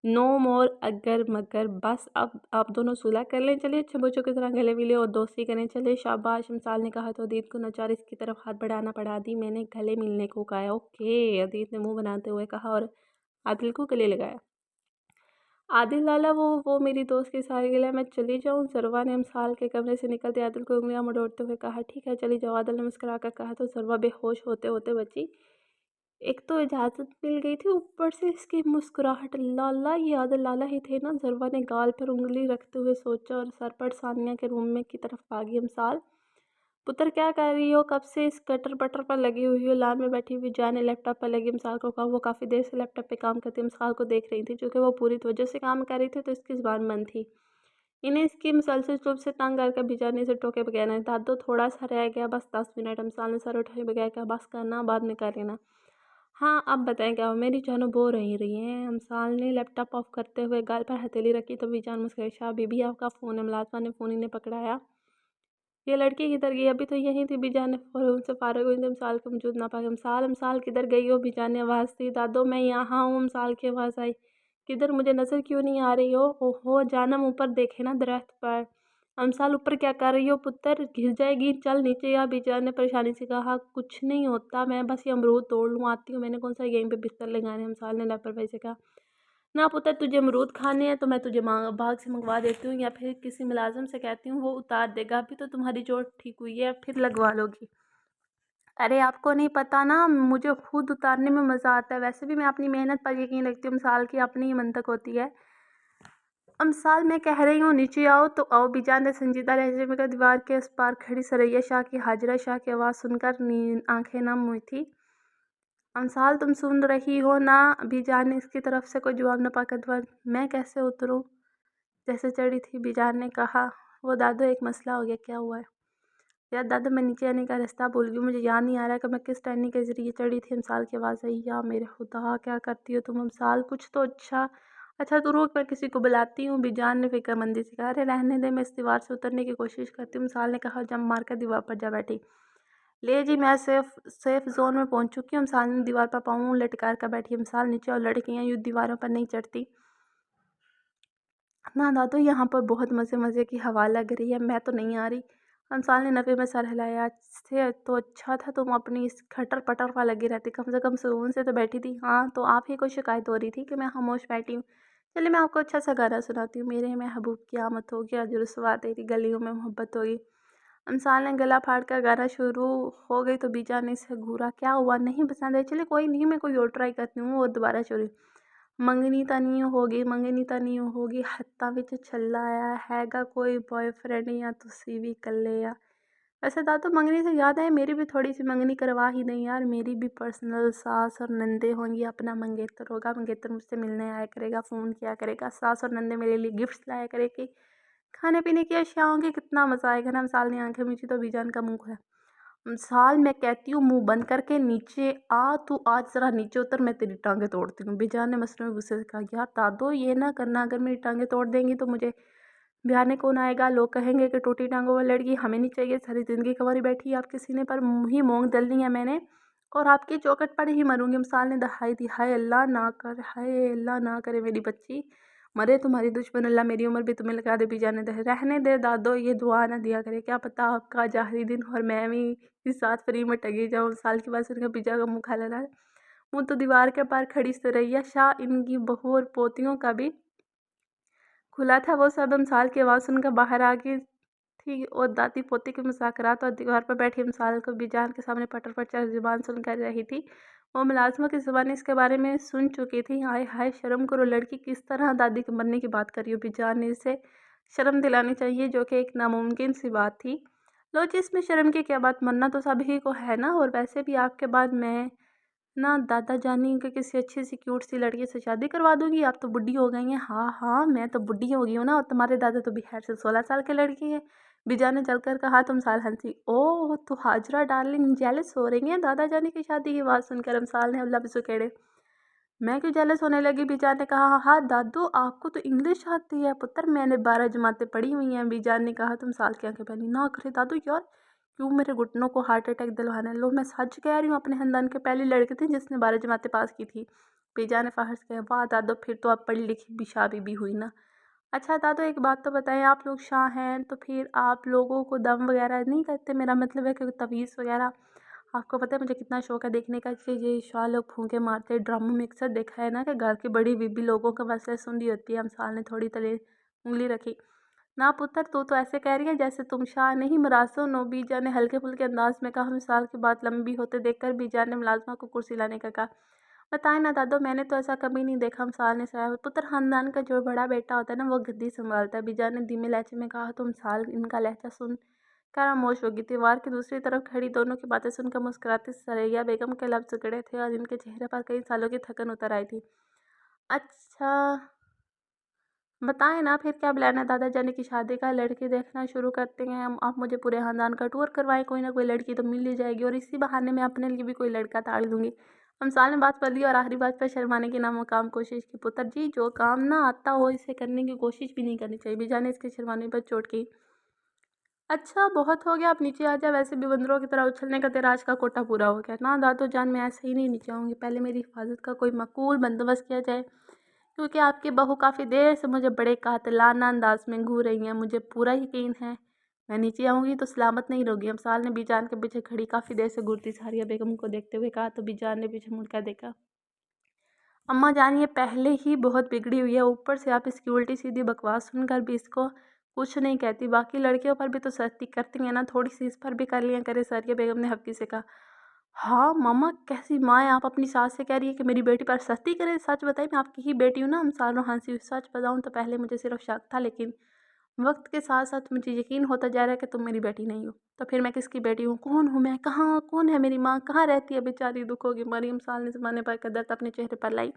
नो मोर अगर मगर, बस अब आप दोनों सुलह कर लें। चलिए अच्छे बच्चों की तरह गले मिले और दोस्ती करें। चलिए शाबाश। अमसाल ने कहा तो अदीत को नचार इसकी तरफ हाथ बढ़ाना पड़ा। दी मैंने गले मिलने को कहा। ओके, अदीत ने मुंह बनाते हुए कहा और आदिल को गले लगाया। عادل لالا وہ میری دوست کی سالگرہ میں چلی جاؤں؟ ضروا نے امسال کے کمرے سے نکلتے عادل کو انگلیاں مڑوڑتے ہوئے کہا۔ ٹھیک ہے چلی جاؤ، عادل نے مسکرا کر کہا تو ضروا بے ہوش ہوتے ہوتے بچی۔ ایک تو اجازت مل گئی تھی، اوپر سے اس کی مسکراہٹ۔ لالا یہ عادل لالا ہی تھے نا؟ ضروا نے گال پر انگلی رکھتے ہوئے سوچا اور سر پر ثانیہ کے روم میں کی طرف بھاگی۔ امسال پتر کیا کر رہی ہو؟ کب سے اس کٹر پٹر پر لگی ہوئی ہو؟ لان میں بیٹھی ہوئی جان نے لیپ ٹاپ پر لگی امسال کو کہا۔ وہ کافی دیر سے لیپ ٹاپ پہ کام کرتی امسال کو دیکھ رہی تھی، چونکہ وہ پوری توجہ سے کام کر رہی تھی تو اس کی زبان بند تھی۔ انہیں اس کی مسلسل چپ سے تنگ کر بجان نے اسے ٹوکے بغیر نہیں۔ دادو تھوڑا سا رہ گیا، بس 10 منٹ۔ امسال نے سر اٹھائے بغیر کہا۔ بس کرنا، بعد میں کر لینا۔ ہاں اب بتائیں کیا ہو؟ میری جانو بو رہی ہیں۔ امسال نے لیپ ٹاپ آف کرتے ہوئے گال پر ہتھیلی رکھی تو ویجان مسکرائی۔ شاہ بی بی آپ کا فون ہے؟ ملازمہ نے فون انہیں پکڑایا۔ یہ لڑکی کدھر گئی؟ ابھی تو یہیں تھی۔ بیجان نے فون سے فارغ ہوئی تو امسال کو موجود نہ پایا۔ امسال کدھر گئی ہو؟ بیجان نے آواز دی۔ دادو میں یہاں ہوں، امسال کی آواز آئی۔ کدھر؟ مجھے نظر کیوں نہیں آ رہی ہو؟ اوہو جانم اوپر دیکھے نا درخت پر۔ امسال اوپر کیا کر رہی ہو پتر؟ گر جائے گی، چل نیچے آ۔ بیجان نے پریشانی سے کہا۔ کچھ نہیں ہوتا، میں بس یہ امرود توڑ لوں، آتی ہوں، میں نے کون سا یہیں پہ بستر لگانے۔ امسال نے لاپرواہی سے کہا۔ نہ پتر، تجھے امرود کھانے ہیں تو میں تجھے باغ سے منگوا دیتی ہوں، یا پھر کسی ملازم سے کہتی ہوں وہ اتار دے گا۔ ابھی تو تمہاری چوٹ ٹھیک ہوئی ہے، پھر لگوا لو گی۔ ارے آپ کو نہیں پتا نا، مجھے خود اتارنے میں مزہ آتا ہے، ویسے بھی میں اپنی محنت پر یقین رکھتی ہوں۔ امسال کی اپنی ہی منطق ہوتی ہے۔ امسال میں کہہ رہی ہوں نیچے آؤ تو آؤ۔ بیجان نے سنجیدہ لہجے میں کہا۔ دیوار کے اس پار کھڑی سریا شاہ کی حاجرہ شاہ کی آواز سن کر آنکھیں نم ہوئی تھی۔ امسال تم سن رہی ہو نا؟ بیجان نے اس کی طرف سے کوئی جواب نہ پا کر دوبارہ۔ میں کیسے اتروں؟ جیسے چڑھی تھی، بیجان نے کہا۔ وہ دادو ایک مسئلہ ہو گیا، کیا ہوا ہے؟ یار دادو میں نیچے آنے کا راستہ بھول گئی ہوں، مجھے یاد نہیں آ رہا ہے کہ میں کس ٹہنی کے ذریعے چڑھی تھی۔ امسال کی آواز آئی۔ یا میرے خدا کیا کرتی ہو تم امسال؟ کچھ تو اچھا تو روک، میں کسی کو بلاتی ہوں۔ بیجان نے فکر مندی سے کہا۔ ارے رہنے دے، میں اس دیوار سے اترنے کی کوشش کرتی ہوں۔ امسال نے کہا۔ جمپ مار کر دیوار پر جا بیٹھی۔ لے جی میں سیف زون میں پہنچ چکی ہوں۔ امسال نے دیوار پر پاؤں لٹکا کر بیٹھی۔ امسال نیچے اور لڑکیاں یوں دیواروں پر نہیں چڑھتی۔ نہ دادو، یہاں پر بہت مزے کی ہوا لگ رہی ہے، میں تو نہیں آ رہی۔ امسال نے نفی میں سر ہلایا۔ سے تو اچھا تھا تم اپنی اس کھٹر پٹر پر لگی رہتی، کم سے کم سکون سے تو بیٹھی تھی۔ ہاں تو آپ ہی کو شکایت ہو رہی تھی کہ میں خاموش بیٹھی ہوں؟ چلیے میں آپ کو اچھا سا گانا سناتی ہوں۔ میرے محبوب قیامت ہوگی، آج رسوا تیری گلیوں میں محبت ہوگی۔ امسال نے گلا پھاڑ کر گانا شروع ہو گئی تو بیجان نے اسے گھورا۔ کیا ہوا، نہیں پسند ہے؟ چلے کوئی نہیں، میں کوئی اور ٹرائی کرتی ہوں۔ وہ دوبارہ شروع۔ منگنی تنی ہوگی، منگنی تنی ہوگی، ہتھاں وچ چھلا آیا ہے گا کوئی بوائے فرینڈ یا تسی بھی کلے یا۔ ویسے دادو منگنی سے یاد ہے، میری بھی تھوڑی سی منگنی کروا ہی دیں یار، میری بھی پرسنل ساس اور نندے ہوں گی، اپنا منگیتر ہوگا، منگیتر مجھ سے ملنے آیا کرے گا، فون کیا کرے گا، ساس اور نندے میرے لیے گفٹس لایا کرے گی، کھانے پینے کی اشیاء ہوں گی، کتنا مزہ آئے گا نا۔ امسال نے آنکھیں میچی تو بیجان کا منہ کھلا۔ امسال میں کہتی ہوں منہ بند کر کے نیچے آ، تو آج ذرا نیچے اتر، میں تیری ٹانگیں توڑتی ہوں۔ بیجان نے مصنوعی غصے سے کہا۔ یار دادو یہ نہ کرنا، اگر میری ٹانگیں توڑ دیں گی تو مجھے بیانے کون آئے گا؟ لوگ کہیں گے کہ ٹوٹی ٹانگوں والی لڑکی ہمیں نہیں چاہیے، ساری زندگی کنواری بیٹھی آپ کے سینے پر ہی مونگ ڈلنی ہے میں نے، اور آپ کی چوکٹ پر ہی مروں گی۔ امسال نے دہائی دی۔ ہائے اللہ نہ کر، ہائے اللہ نہ کرے میری بچی مرے، تمہاری دشمن اللہ میری عمر بھی تمہیں لگا دے۔ بیجان نے رہنے دے دادو، یہ دعا نہ دیا کرے، کیا پتہ آپ کا جاہری دن اور میں بھی اس ساتھ فری میں ٹگی جاؤں۔ امسال کی بات سن کر بیجا کا منہ کھلا رہا ہے۔ منہ تو دیوار کے پار کھڑی سریا شاہ، ان کی بہو اور پوتیوں کا بھی کھلا تھا، وہ سب امسال کی آواز سن کر باہر آ گئی تھی، اور دادی پوتی کے مذاکرات اور دیوار پر بیٹھی امسال کو بیجان کے سامنے پٹر پر چڑھ زبان سن کر رہی تھی۔ وہ ملازمہ کی زبان اس کے بارے میں سن چکی تھی۔ ہائے ہائے شرم کرو لڑکی، کس طرح دادی کے بننے کی بات کر رہی ہو؟ بیجان نے اسے شرم دلانی چاہیے، جو کہ ایک ناممکن سی بات تھی۔ لو جی اس میں شرم کی کیا بات، مرنا تو سبھی کو ہے نا، اور ویسے بھی آپ کے بعد میں نا دادا جانی کہ کسی اچھی سی کیوٹ سی لڑکی سے شادی کروا دوں گی، آپ تو بڈھی ہو گئی ہیں۔ ہاں ہاں میں تو بڈھی ہو گئی ہوں نا، اور تمہارے دادا تو بخیر سے 16 سال کے لڑکی ہے۔ بیجان نے چل کر کہا تو امسال ہنسی۔ اوہ تو حاجرہ ڈارلنگ جیلس ہو رہی ہیں دادا جانی کی شادی کی بات سن کر؟ امسال نے لب سکیڑے۔ میں کیوں جیلس ہونے لگی؟ بیجان نے کہا۔ ہاں دادو آپ کو تو انگلش آتی ہے پتر، میں نے 12 جماعتیں پڑھی ہوئی ہیں۔ بیجان نے کہا تو امسال کی آنکھیں پہنی۔ نہ کرے دادو یار، کیوں میرے گھٹنوں کو ہارٹ اٹیک دلوانا ہے؟ لو میں سچ کہہ رہی ہوں، اپنے خاندان کے پہلی لڑکی تھی جس نے 12 جماعتیں پاس کی تھی۔ بیجان نے فخر سے کہا۔ واہ دادو، پھر تو آپ پڑھی لکھی بھی شاہ بی بی ہوئی نا۔ اچھا دادو ایک بات تو بتائیں، آپ لوگ شاہ ہیں تو پھر آپ لوگوں کو دم وغیرہ نہیں کرتے؟ میرا مطلب ہے کہ تعویذ وغیرہ؟ آپ کو پتہ ہے مجھے کتنا شوق ہے دیکھنے کا کہ یہ شاہ لوگ پھونکے مارتے ڈراموں میں اکثر دیکھا ہے نا کہ گھر کی بڑی بیبی لوگوں کا مسئلہ سن رہی ہوتی ہے۔ امثال نے تھوڑی تلے انگلی رکھی۔ نا پتر تو ایسے کہہ رہی ہے جیسے تم شاہ نہیں مراسو نو۔ بی جان نے ہلکے پھلکے انداز میں کہا۔ امثال کی بات لمبی ہوتے دیکھ کر بی جان نے ملازمہ کو کرسی لانے کا کہا۔ بتائیں نا دادو، میں نے تو ایسا کبھی نہیں دیکھا۔ امثال نے سرایا۔ پتر خاندان کا جو بڑا بیٹا ہوتا ہے نا وہ گدی سنبھالتا ہے، بی جان نے دھیمے لہجے میں کہا۔ تو امثال ان کا لہجہ سن کر خاموش ہوگی۔ دیوار کی دوسری طرف کھڑی دونوں کی باتیں سن کر مسکراتی ثریا بیگم کے لب سکڑے تھے اور ان کے چہرے پر کئی سالوں کی تھکن اتر آئی تھی۔ اچھا بتائیں نا پھر کیا پلان ہے؟ دادا جانی کی شادی کا لڑکی دیکھنا شروع کرتے ہیں ہم۔ آپ مجھے پورے خاندان کا ٹور کروائیں، کوئی نہ کوئی لڑکی تو مل ہی جائے گی اور اسی بہانے میں اپنے لیے بھی کوئی لڑکا تاڑ لوں گی۔ امثال نے بات پلٹی اور آخری بات پر شرمانے کی نامکام کوشش کی۔ پتر جی، جو کام نہ آتا ہو اسے کرنے کی کوشش بھی نہیں کرنی چاہیے، بی جان نے اس کے شرمانے پر چوٹ کی۔ اچھا بہت ہو گیا، آپ نیچے آ جا، ویسے بھی بندروں کی طرح اچھلنے کا تیرا آج کا کوٹا پورا ہو گیا۔ نا دادو جان، میں ایسے ہی نہیں نیچے آؤں گی، پہلے میری حفاظت کا کوئی معقول بندوبست کیا جائے، کیونکہ آپ کی بہو کافی دیر سے مجھے بڑے قاتلانہ انداز میں گھور رہی ہیں۔ مجھے پورا یقین ہے میں نیچے آؤں گی تو سلامت نہیں رہوں گی۔ امثال نے بی جان کے پیچھے کھڑی کافی دیر سے گھورتی ثریا بیگم کو دیکھتے ہوئے کہا۔ تو بی جان نے پیچھے مڑ کر دیکھا۔ اماں جان، یہ پہلے ہی بہت بگڑی ہوئی ہے، اوپر سے آپ اس کی الٹی سیدھی بکواس سن کر بھی اس کو کچھ نہیں کہتی۔ باقی لڑکیوں پر بھی تو سختی کرتی ہیں نا، تھوڑی سی اس پر بھی کر لیا کرے، ثریا بیگم نے حقی سے کہا۔ ہاں ماما، کیسی ماں ہے آپ؟ اپنی ساس سے کہہ رہی ہے کہ میری بیٹی پر سختی کرے؟ سچ بتائی، میں آپ کی ہی بیٹی ہوں نا؟ امثال ہنسی ہوئی۔ سچ بتاؤں تو پہلے مجھے صرف شک تھا، لیکن وقت کے ساتھ ساتھ مجھے یقین ہوتا جا رہا ہے کہ تم میری بیٹی نہیں ہو۔ تو پھر میں کس کی بیٹی ہوں؟ کون ہوں میں؟ کہاں کون ہے میری ماں؟ کہاں رہتی ہے بیچاری؟ دکھوں کی مری امثال نے زمانے پر قدرت اپنے چہرے پر لائی۔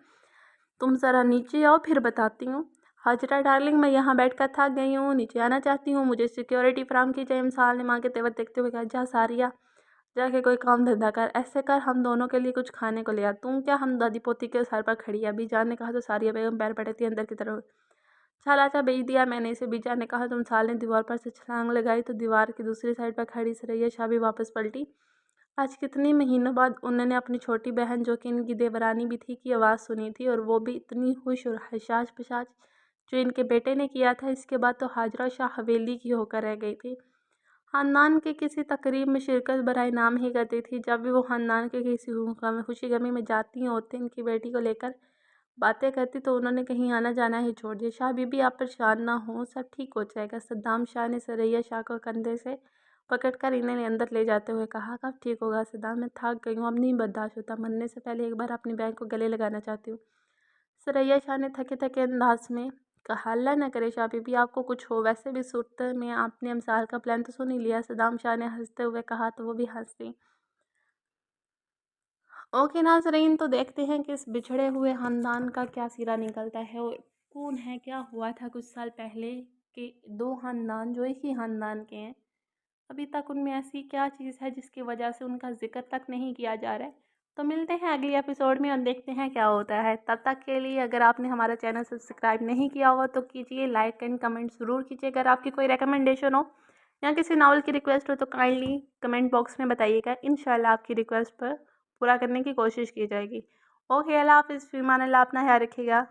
تم ذرا نیچے آؤ پھر بتاتی ہوں۔ ہاجرہ ڈارلنگ، میں یہاں بیٹھ کر تھک گئی ہوں، نیچے آنا چاہتی ہوں، مجھے سیکیورٹی فراہم کی جائے۔ امثال نے ماں کے تیور دیکھتے ہوئے کہا۔ جا ثریا، جا کے کوئی کام دھندا کر، ایسے کر ہم دونوں کے لیے کچھ کھانے کو لے آ۔ تم کیا ہم دادی پوتی کے سر پر کھڑی ہے؟ بی جان نے کہا۔ تو ثریا بیگم پیر پٹکتی اندر کی طرف۔ چالاچا بیچ دیا میں نے اسے، بی جان نے کہا۔ تو امثال نے دیوار پر سے چھلانگ لگائی تو دیوار کی دوسری سائڈ پر کھڑی ثریا شاہ بھی واپس پلٹی۔ آج کتنے مہینوں بعد انہوں نے اپنی چھوٹی بہن، جو کہ ان کی دیورانی بھی تھی، کی آواز سنی تھی، اور وہ بھی اتنی خوش اور حشاش پشاش جو ان کے بیٹے نے کیا تھا۔ اس کے بعد تو ہاجرہ شاہ حویلی کی ہو کر رہ گئی تھی، خاندان کی کسی تقریب میں شرکت برائے نام ہی کرتی تھی۔ جب بھی وہ خاندان کے کسی خوشی غمی میں جاتی ہوتی ان کی بیٹی کو لے کر باتیں کرتی تو انہوں نے کہیں آنا جانا ہی چھوڑ دیا۔ شاہ بی بی، آپ پریشان نہ ہوں، سب ٹھیک ہو جائے گا، صدام شاہ نے ثریا شاہ کو کندھے سے پکڑ کر انہیں اندر لے جاتے ہوئے کہا۔ کب ٹھیک ہوگا صدام؟ میں تھک گئی ہوں، اب نہیں برداشت ہوتا، مرنے سے پہلے ایک بار اپنی بہن کو گلے لگانا چاہتی ہوں، ثریا شاہ نے تھکے تھکے انداز میں کہا۔ اللہ نہ کرے شاہ بی بی آپ کو کچھ ہو، ویسے بھی صورت میں آپ نے امثال کا پلان تو سن ہی لیا، صدام شاہ نے ہنستے ہوئے کہا۔ تو وہ بھی ہنس دی۔ اوکے ناظرین، تو دیکھتے ہیں کہ اس بچھڑے ہوئے خاندان کا کیا سیرا نکلتا ہے، اور کون ہے، کیا ہوا تھا کچھ سال پہلے کہ دو خاندان جو ایک ہی خاندان کے ہیں، ابھی تک ان میں ایسی کیا چیز ہے جس کی وجہ سے ان کا ذکر تک نہیں کیا جا رہا ہے۔ تو ملتے ہیں اگلی ایپیسوڈ میں اور دیکھتے ہیں کیا ہوتا ہے۔ تب تک کے لیے اگر آپ نے ہمارا چینل سبسکرائب نہیں کیا ہوا تو کیجئے، لائک اینڈ کمنٹ ضرور کیجئے۔ اگر آپ کی کوئی ریکمنڈیشن ہو یا کسی ناول کی ریکویسٹ ہو تو کائنڈلی کمنٹ باکس میں بتائیے گا، انشاءاللہ آپ کی ریکویسٹ پر پورا کرنے کی کوشش کی جائے گی۔ اوکے، اللہ حافظ، فی امان اللہ، اپنا خیال رکھیے گا۔